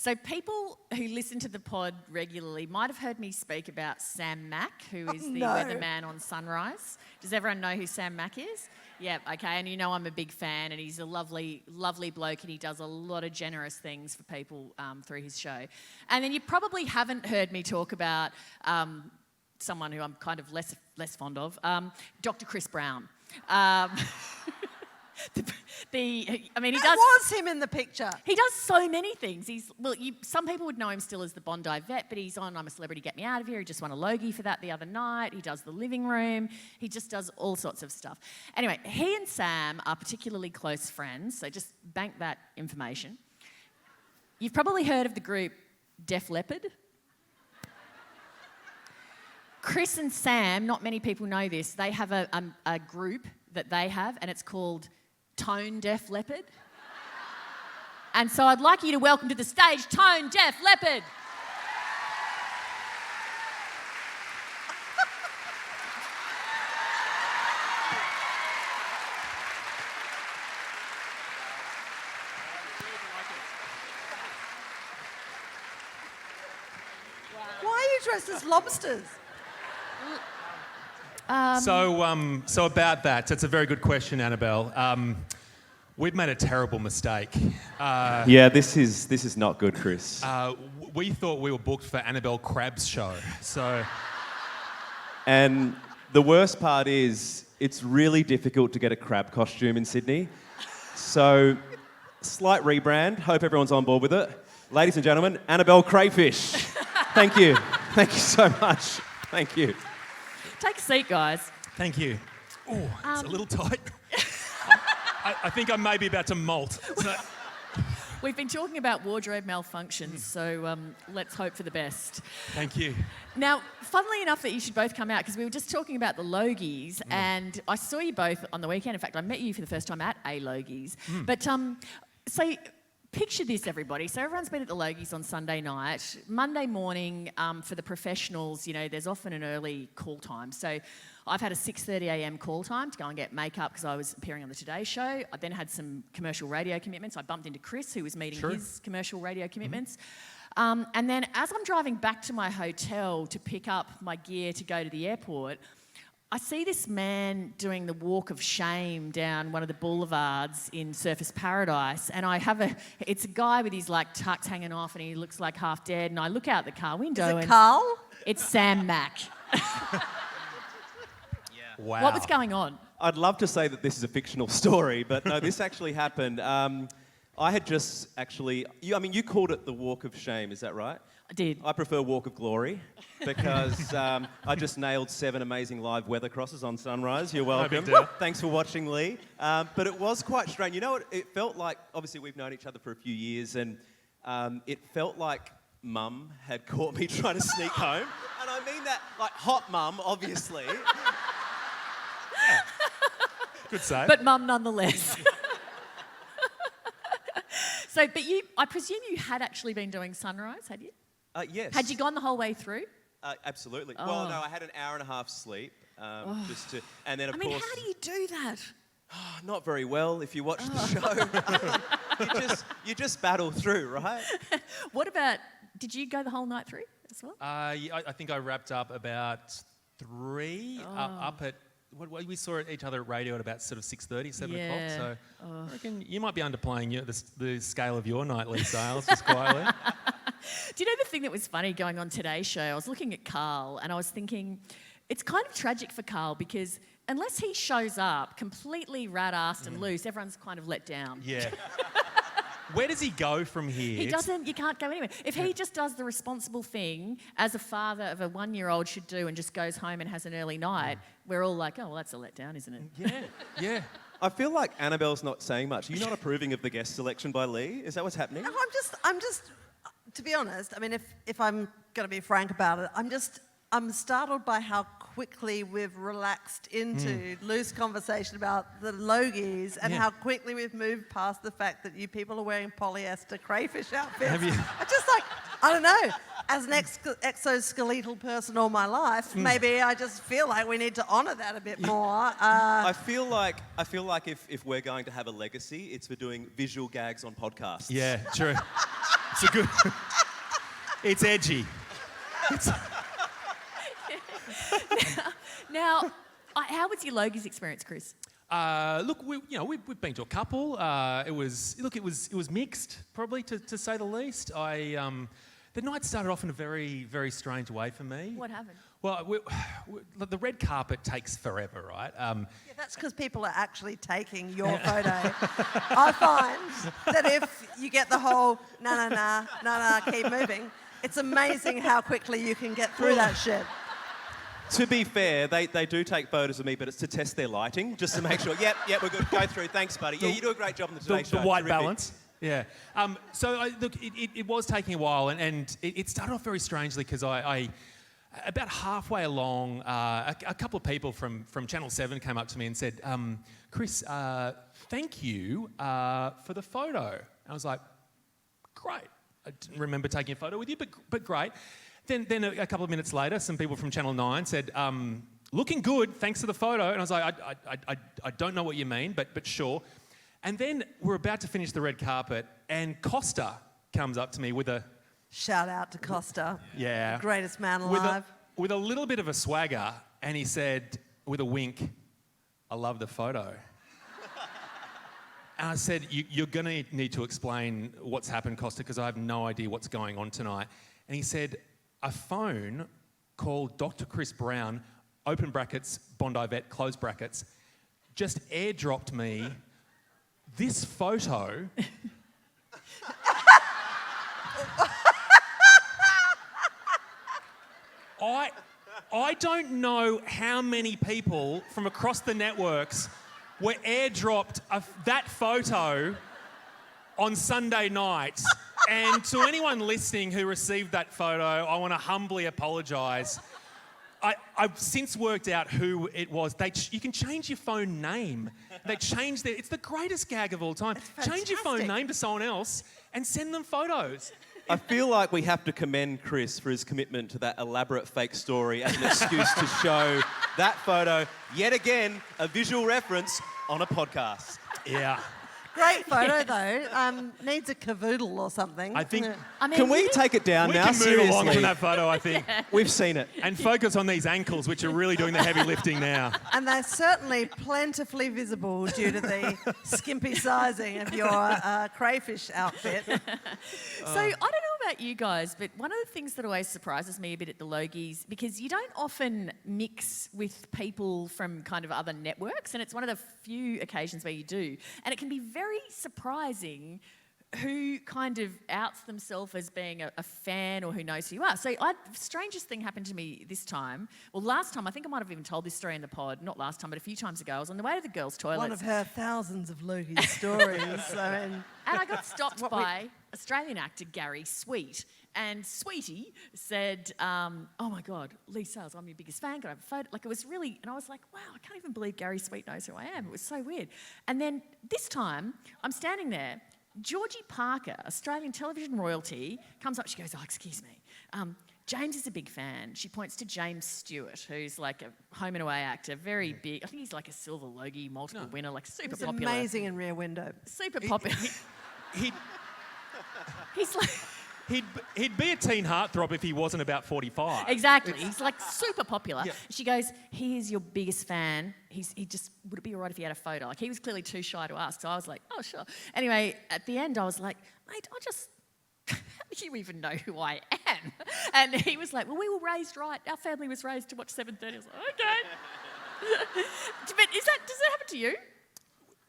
So people who listen to the pod regularly might have heard me speak about Sam Mack, who is the weatherman on Sunrise. Does everyone know who Sam Mack is? Yeah, okay, and you know I'm a big fan, and he's a lovely, lovely bloke, and he does a lot of generous things for people through his show. And then you probably haven't heard me talk about someone who I'm kind of less fond of, Dr. Chris Brown. He was him in the picture. He does so many things. Some people would know him still as the Bondi vet, but he's on I'm a Celebrity, Get Me Out of Here. He just won a Logie for that the other night. He does the living room. He just does all sorts of stuff. Anyway, he and Sam are particularly close friends, so just bank that information. You've probably heard of the group Def Leppard. Chris and Sam, not many people know this, they have a group that they have, and it's called Tone Deaf Leopard. And so I'd like you to welcome to the stage Tone Deaf Leopard. Why are you dressed as lobsters? So about that, it's a very good question, Annabelle. We'd made a terrible mistake. This is not good, Chris. We thought we were booked for Annabelle Crabb's show, so... And the worst part is, it's really difficult to get a crab costume in Sydney. So, slight rebrand. Hope everyone's on board with it. Ladies and gentlemen, Annabelle Crayfish. Thank you. Thank you so much. Thank you. Take a seat, guys. Thank you. Oh, it's a little tight. I think I may be about to molt. So... We've been talking about wardrobe malfunctions, so let's hope for the best. Thank you. Now, funnily enough that you should both come out, because we were just talking about the Logies, and I saw you both on the weekend. In fact, I met you for the first time at a Logies. But, so... Picture this, everybody. So everyone's been at the Logies on Sunday night. Monday morning, for the professionals, you know, there's often an early call time. So I've had a 6:30 a.m. call time to go and get makeup because I was appearing on the Today Show. I then had some commercial radio commitments. I bumped into Chris, who was meeting his commercial radio commitments. And then as I'm driving back to my hotel to pick up my gear to go to the airport, I see this man doing the walk of shame down one of the boulevards in Surfers Paradise, and it's a guy with his like tux hanging off and he looks like half dead, and I look out the car window Is it Carl? It's Sam Mack. Wow. What was going on? I'd love to say that this is a fictional story, but no, this actually happened. I had just actually... You called it the Walk of Shame, is that right? I did. I prefer Walk of Glory because I just nailed 7 amazing live weather crosses on Sunrise. You're welcome. No big deal. Thanks for watching, Lee. But it was quite strange. You know what? It felt like... Obviously, we've known each other for a few years, and it felt like Mum had caught me trying to sneak home. And I mean that, like, hot Mum, obviously. Yeah. Good save. But Mum nonetheless. So, but I presume you had actually been doing Sunrise, had you? Yes. Had you gone the whole way through? Absolutely. Oh. Well, no, I had an hour and a half sleep. And then, of course... how do you do that? Not very well if you watch the show. You just battle through, right? What about, did you go the whole night through as well? I think I wrapped up about 3, up at... We saw each other at radio at about sort of 6:30, 7 o'clock. So I reckon you might be underplaying the scale of your nightly sales just quietly. Do you know the thing that was funny going on Today's show? I was looking at Carl and I was thinking, it's kind of tragic for Carl because unless he shows up completely rat-assed and loose, everyone's kind of let down. Yeah. Where does he go from here? He doesn't, you can't go anywhere. If he just does the responsible thing, as a father of a 1-year-old should do, and just goes home and has an early night, we're all like, oh, well, that's a letdown, isn't it? Yeah, yeah. I feel like Annabelle's not saying much. Are you not approving of the guest selection by Lee? Is that what's happening? No, I'm just, to be honest, I mean, if I'm going to be frank about it, I'm startled by how quickly we've relaxed into loose conversation about the Logies and how quickly we've moved past the fact that you people are wearing polyester crayfish outfits. Have you? I just like, I don't know, as an exoskeletal person all my life, maybe I just feel like we need to honour that a bit more. I feel like if we're going to have a legacy, it's for doing visual gags on podcasts. Yeah, true. It's a good... It's edgy. Now, how was your Logies experience, Chris? Look, we've been to a couple. It was mixed, probably to say the least. The night started off in a very, very strange way for me. What happened? Well, the red carpet takes forever, right? Yeah, that's because people are actually taking your photo. I find that if you get the whole nah, keep moving, it's amazing how quickly you can get through that shit. To be fair, they do take photos of me, but it's to test their lighting, just to make sure, yep, we're good, go through, thanks, buddy. Yeah, you do a great job on the Today Show. The white Terrific. balance. Yeah. Look, it was taking a while, and it started off very strangely because I about halfway along, a couple of people from Channel 7 came up to me and said, Chris, thank you for the photo. And I was like, great. I didn't remember taking a photo with you, but great. Then a couple of minutes later, some people from Channel 9 said, looking good, thanks for the photo. And I was like, I don't know what you mean, but sure. And then we're about to finish the red carpet, and Costa comes up to me with a... Shout out to Costa. Yeah. Greatest man alive. With a little bit of a swagger, and he said, with a wink, I love the photo. And I said, you're going to need to explain what's happened, Costa, because I have no idea what's going on tonight. And he said, a phone called Dr. Chris Brown, open brackets, Bondi Vet, close brackets, just airdropped me this photo. I don't know how many people from across the networks were airdropped that photo on Sunday night. And to anyone listening who received that photo, I want to humbly apologise. I've since worked out who it was. You can change your phone name. It's the greatest gag of all time. Change your phone name to someone else and send them photos. I feel like we have to commend Chris for his commitment to that elaborate fake story as an excuse to show that photo, yet again, a visual reference on a podcast. Yeah. Great photo, though. Needs a cavoodle or something. I think... Can we take it down now? We can move Seriously. along from that photo, I think. We've seen it. And focus on these ankles, which are really doing the heavy lifting now. And they're certainly plentifully visible due to the skimpy sizing of your crayfish outfit. So I don't know about you guys, but one of the things that always surprises me a bit at the Logies, because you don't often mix with people from kind of other networks, and it's one of the few occasions where you do. And it can be very surprising who kind of outs themselves as being a fan or who knows who you are. So strangest thing happened to me this time. Well, last time, I think I might have even told this story in the pod, not last time, but a few times ago. I was on the way to the girls' toilets. One of her thousands of Logies stories. And I got stopped by Australian actor Gary Sweet. And Sweetie said, oh my God, Lee Sales, I'm your biggest fan. Can I have a photo? Like, it was really, and I was like, wow, I can't even believe Gary Sweet knows who I am. It was so weird. And then this time, I'm standing there. Georgie Parker, Australian television royalty, comes up. She goes, oh, excuse me. James is a big fan. She points to James Stewart, who's like a home and away actor, very big. I think he's like a silver Logie, multiple winner, like super It's popular. amazing in Rear Window. Super popular. He's like... He'd be a teen heartthrob if he wasn't about 45. Exactly. He's like super popular. Yeah. She goes, he is your biggest fan. He just, would it be all right if he had a photo? Like, he was clearly too shy to ask. So I was like, oh, sure. Anyway, at the end, I was like, mate, how do you even know who I am? And he was like, well, we were raised right. Our family was raised to watch 7:30. I was like, okay. But does that happen to you?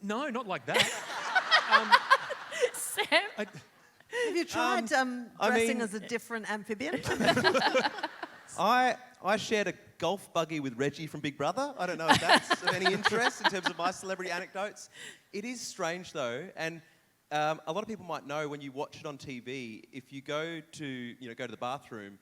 No, not like that. Sam? Have you tried dressing as a different amphibian? I shared a golf buggy with Reggie from Big Brother. I don't know if that's of any interest in terms of my celebrity anecdotes. It is strange though, and a lot of people might know when you watch it on TV, if you go to the bathroom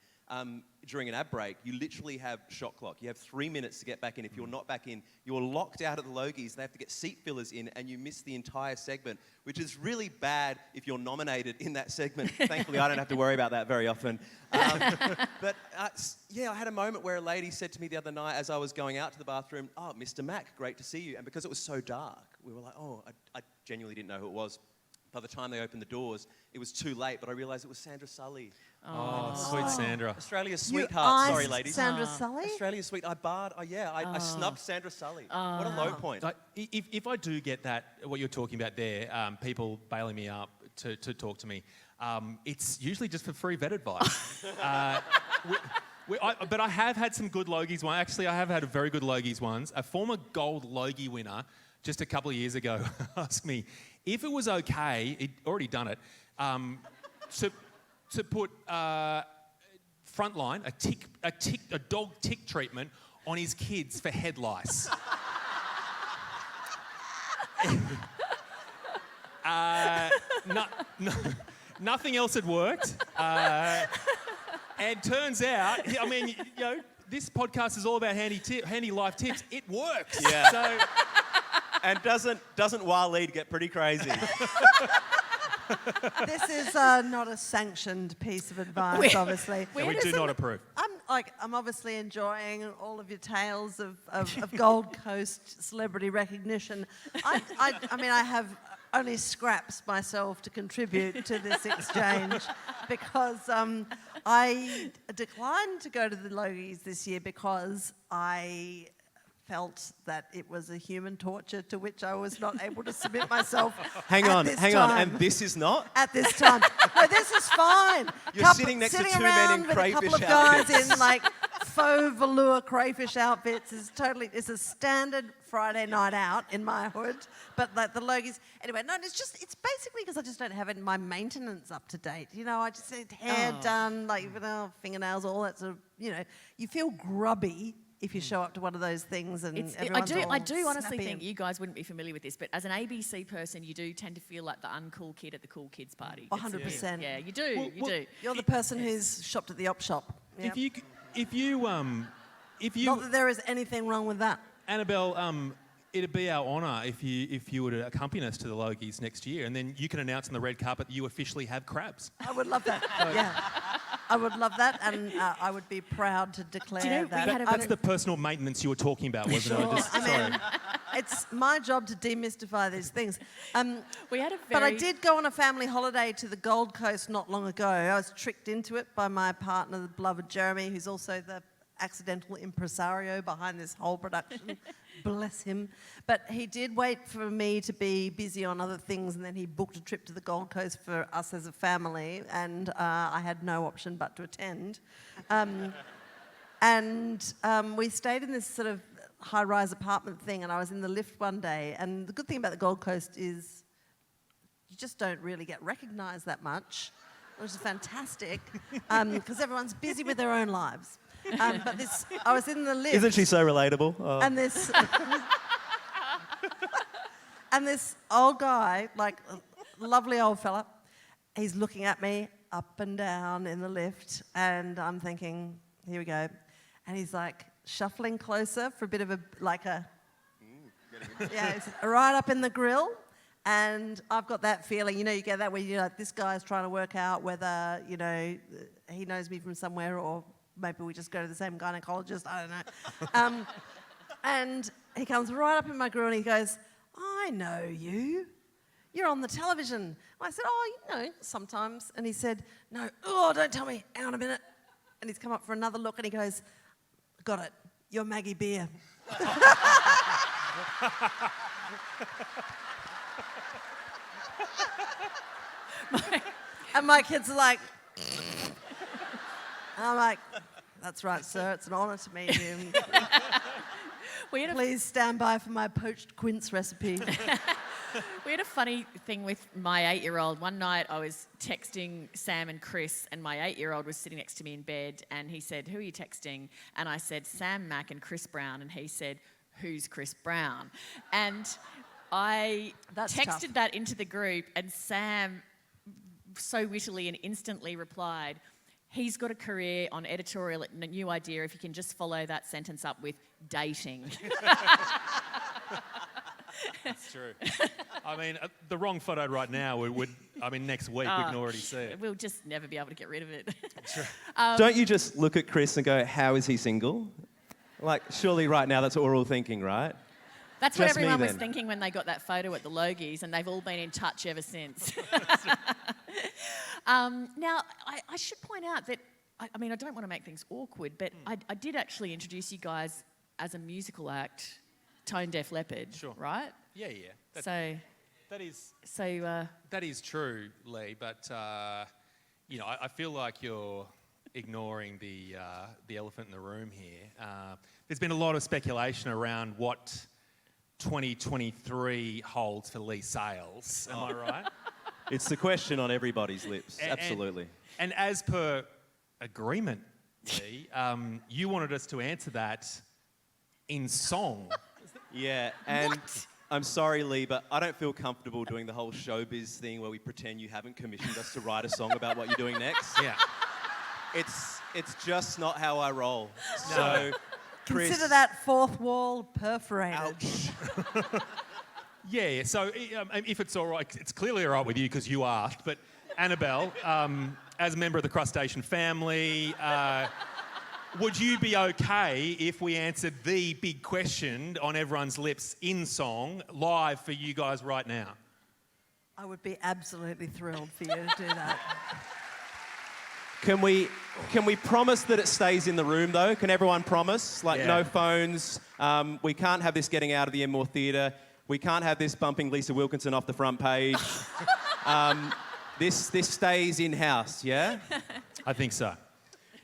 during an ad break, you literally have shot clock. You have 3 minutes to get back in. If you're not back in, you're locked out at the Logies. They have to get seat fillers in, and you miss the entire segment, which is really bad if you're nominated in that segment. Thankfully, I don't have to worry about that very often. But I had a moment where a lady said to me the other night as I was going out to the bathroom, "Oh, Mr. Mac, great to see you." And because it was so dark, we were like, "Oh, I genuinely didn't know who it was." by the time they opened the doors, it was too late, but I realised it was Sandra Sully. Oh, sweet Sandra. Australia's You sweetheart. Sorry, iced ladies. Sandra Sully? Australia's sweet. I snubbed Sandra Sully. What a low point. Like, if I do get that, what you're talking about there, people bailing me up to talk to me, it's usually just for free vet advice. But I have had some good Logies ones. Actually, I have had a very good Logies ones. A former gold Logie winner just a couple of years ago asked me if it was okay, he'd already done it, to put Frontline, a dog tick treatment on his kids for head lice. Nothing else had worked. And turns out, I mean, this podcast is all about handy life tips. It works. Yeah. So, And doesn't Waleed get pretty crazy? This is not a sanctioned piece of advice, obviously. we do not approve. I'm obviously enjoying all of your tales of Gold Coast celebrity recognition. I mean, I have only scraps myself to contribute to this exchange because I declined to go to the Logies this year because I felt that it was a human torture to which I was not able to submit myself. Hang on. And this is not? At this time. No, this is fine. You're sitting next to two men in with a couple crayfish of guys outfits. in like faux velour crayfish outfits. It's a standard Friday night out in my hood. But like the Logies, anyway, no, it's basically because I just don't have my maintenance up to date. I just need hair done, like fingernails, all that sort of, you feel grubby if you show up to one of those things and everyone's all I do honestly snappy think and- you guys wouldn't be familiar with this, but as an ABC person, you do tend to feel like the uncool kid at the cool kids party. 100%. Yeah, you do. You do. You're the person who's shopped at the op shop. Yeah. If you Not that there is anything wrong with that. Annabelle, it'd be our honour if you were to accompany us to the Logies next year, and then you can announce on the red carpet that you officially have crabs. I would love that. Yeah. I would love that, and I would be proud to declare Do you know, we that. had a That's the personal maintenance you were talking about, wasn't it? I mean, it's my job to demystify these things. We had a But I very- did go on a family holiday to the Gold Coast not long ago. I was tricked into it by my partner, the beloved Jeremy, who's also the accidental impresario behind this whole production. Bless him. But he did wait for me to be busy on other things, and then he booked a trip to the Gold Coast for us as a family, and I had no option but to attend. We stayed in this sort of high-rise apartment thing, and I was in the lift one day, and the good thing about the Gold Coast is you just don't really get recognised that much, which is fantastic, because everyone's busy with their own lives. I was in the lift. Isn't she so relatable? Oh. And this old guy, like a lovely old fella, he's looking at me up and down in the lift, and I'm thinking, here we go. And he's like shuffling closer for a bit of he's right up in the grill. And I've got that feeling, you get that where you're like, this guy's trying to work out whether, he knows me from somewhere, or maybe we just go to the same gynecologist, I don't know. And he comes right up in my grill and he goes, I know you. You're on the television. And I said, sometimes. And he said, no, don't tell me. Hang on a minute. And he's come up for another look and he goes, got it. You're Maggie Beer. And my kids are like, and I'm like, that's right, sir. It's an honour to meet you. Please stand by for my poached quince recipe. We had a funny thing with my 8-year-old. One night I was texting Sam and Chris, and my 8-year-old was sitting next to me in bed, and he said, who are you texting? And I said, Sam Mack and Chris Brown. And he said, who's Chris Brown? And I texted that into the group, and Sam so wittily and instantly replied, he's got a career on editorial at New Idea if you can just follow that sentence up with dating. That's true. I mean, the wrong photo right now next week we can already see it. We'll just never be able to get rid of it. True. Don't you just look at Chris and go, how is he single? Like, surely right now that's what we're all thinking, right? That's what Just me everyone was then. thinking when they got that photo at the Logies, and they've all been in touch ever since. Now, I should point out that, I mean, I don't want to make things awkward, but I did actually introduce you guys as a musical act, Tone Deaf Leopard, Sure. right? Yeah. That is true, Lee. But I feel like you're ignoring the elephant in the room here. There's been a lot of speculation around what 2023 holds for Lee Sales. Am I right? It's the question on everybody's lips. Absolutely. And as per agreement, Lee, you wanted us to answer that in song. Yeah, and What? I'm sorry, Lee, but I don't feel comfortable doing the whole showbiz thing where we pretend you haven't commissioned us to write a song about what you're doing next. Yeah. It's just not how I roll. So, Chris, Consider that fourth wall perforated. ouch. Yeah. So if it's all right, it's clearly all right with you because you asked. But Annabelle, as a member of the crustacean family, would you be okay if we answered the big question on everyone's lips in song live for you guys right now? I would be absolutely thrilled for you to do that. Can we promise that it stays in the room, though? Can everyone promise? Like, Yeah. no phones. We can't have this getting out of the Enmore Theatre. We can't have this bumping Lisa Wilkinson off the front page. This stays in-house, yeah? I think so.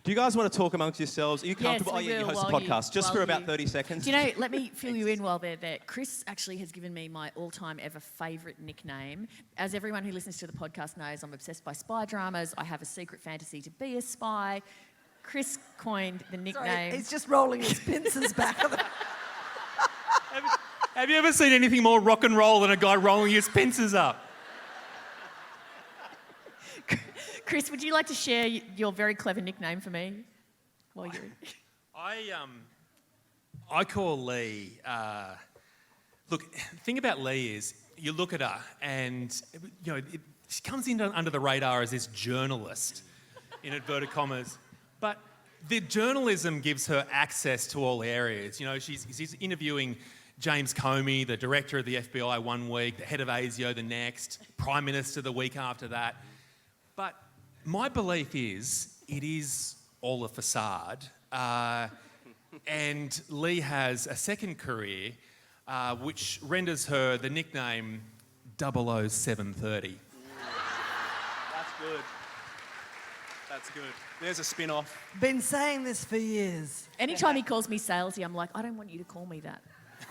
Do you guys want to talk amongst yourselves? Are you comfortable? we You will host a while you- podcast just while for about you- 30 seconds. Do you know, let me fill you in while they're there. Chris actually has given me my all-time ever favourite nickname. As everyone who listens to the podcast knows, I'm obsessed by spy dramas. I have a secret fantasy to be a spy. Chris coined the Sorry, nickname. he's just rolling his pincers back. Have you ever seen anything more rock and roll than a guy rolling his pincers up? Chris, would you like to share your very clever nickname for me? While you're... I call Lee. Look, the thing about Lee is you look at her and she comes in under the radar as this journalist, in inverted commas, but the journalism gives her access to all areas. You know, she's interviewing James Comey, the director of the FBI, one week, the head of ASIO the next, Prime Minister the week after that. But my belief is it is all a facade. And Lee has a second career, which renders her the nickname 00730. That's good. That's good. There's a spin-off. Been saying this for years. Anytime he calls me salesy, I'm like, I don't want you to call me that.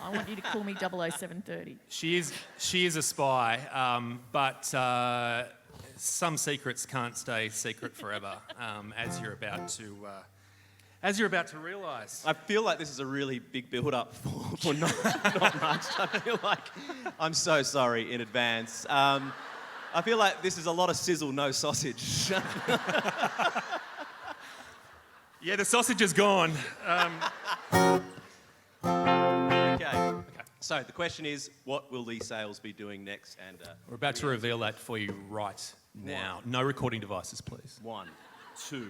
I want you to call me 00730. She is a spy, but some secrets can't stay secret forever, as you're about to realise. I feel like this is a really big build-up for not much. I feel like I'm so sorry in advance. I feel like this is a lot of sizzle, no sausage. Yeah, the sausage is gone. Okay. So the question is, what will Lee Sales be doing next? And We're about to reveal that for you right now. No recording devices, please. 1, 2,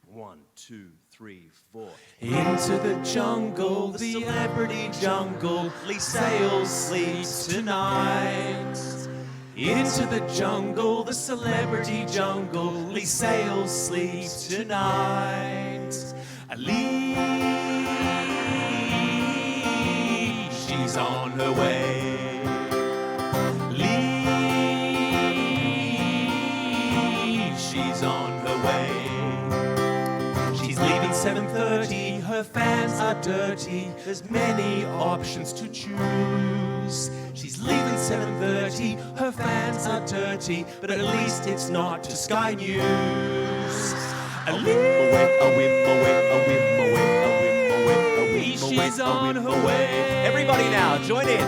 1, 2, 3, 4. Into the jungle, the celebrity jungle, Lee Sales sleeps tonight. Into the jungle, the celebrity jungle, Lee Sales sleeps tonight. Lee, she's on her way. Lee, she's on her way. She's leaving 7:30, her fans are dirty, there's many options to choose. She's leaving 7:30, her fans are dirty, but at least it's not to Sky News. She's on her way. Everybody now, join in.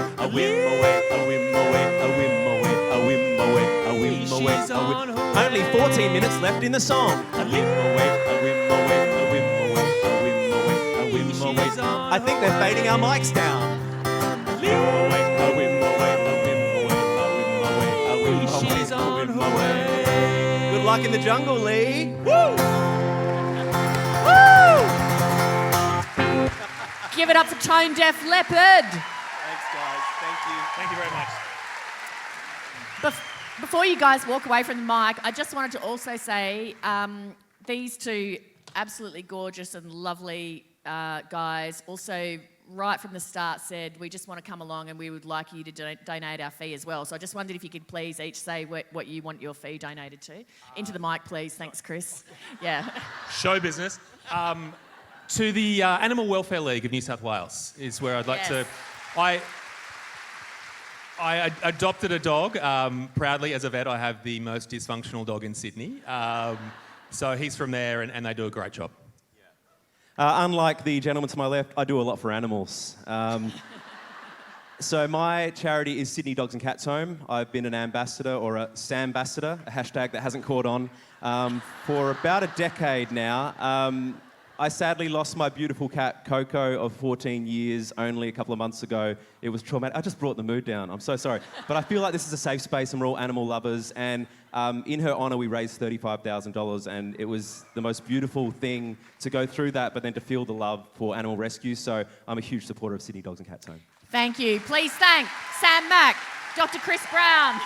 She's on her way. Only 14 minutes left in the song. I think they're fading our mics down. She's on her way. Good luck in the jungle, Lee. Give it up for Tone Deaf Leopard. Thanks, guys. Thank you very much. Before you guys walk away from the mic, I just wanted to also say these two absolutely gorgeous and lovely guys also right from the start said, we just want to come along and we would like you to donate our fee as well. So I just wondered if you could please each say what you want your fee donated to. Into the mic, please. Thanks, Chris. Yeah. Show business. To the Animal Welfare League of New South Wales is where I'd like to... I adopted a dog. Proudly, as a vet, I have the most dysfunctional dog in Sydney. So he's from there and they do a great job. Unlike the gentleman to my left, I do a lot for animals. So my charity is Sydney Dogs and Cats Home. I've been an ambassador or a Sambassador, a hashtag that hasn't caught on, for about a decade now. I sadly lost my beautiful cat, Coco, of 14 years only a couple of months ago. It was traumatic. I just brought the mood down. I'm so sorry. But I feel like this is a safe space and we're all animal lovers. And in her honour, we raised $35,000 and it was the most beautiful thing to go through that, but then to feel the love for animal rescue. So I'm a huge supporter of Sydney Dogs and Cats Home. Thank you. Please thank Sam Mack, Dr. Chris Brown.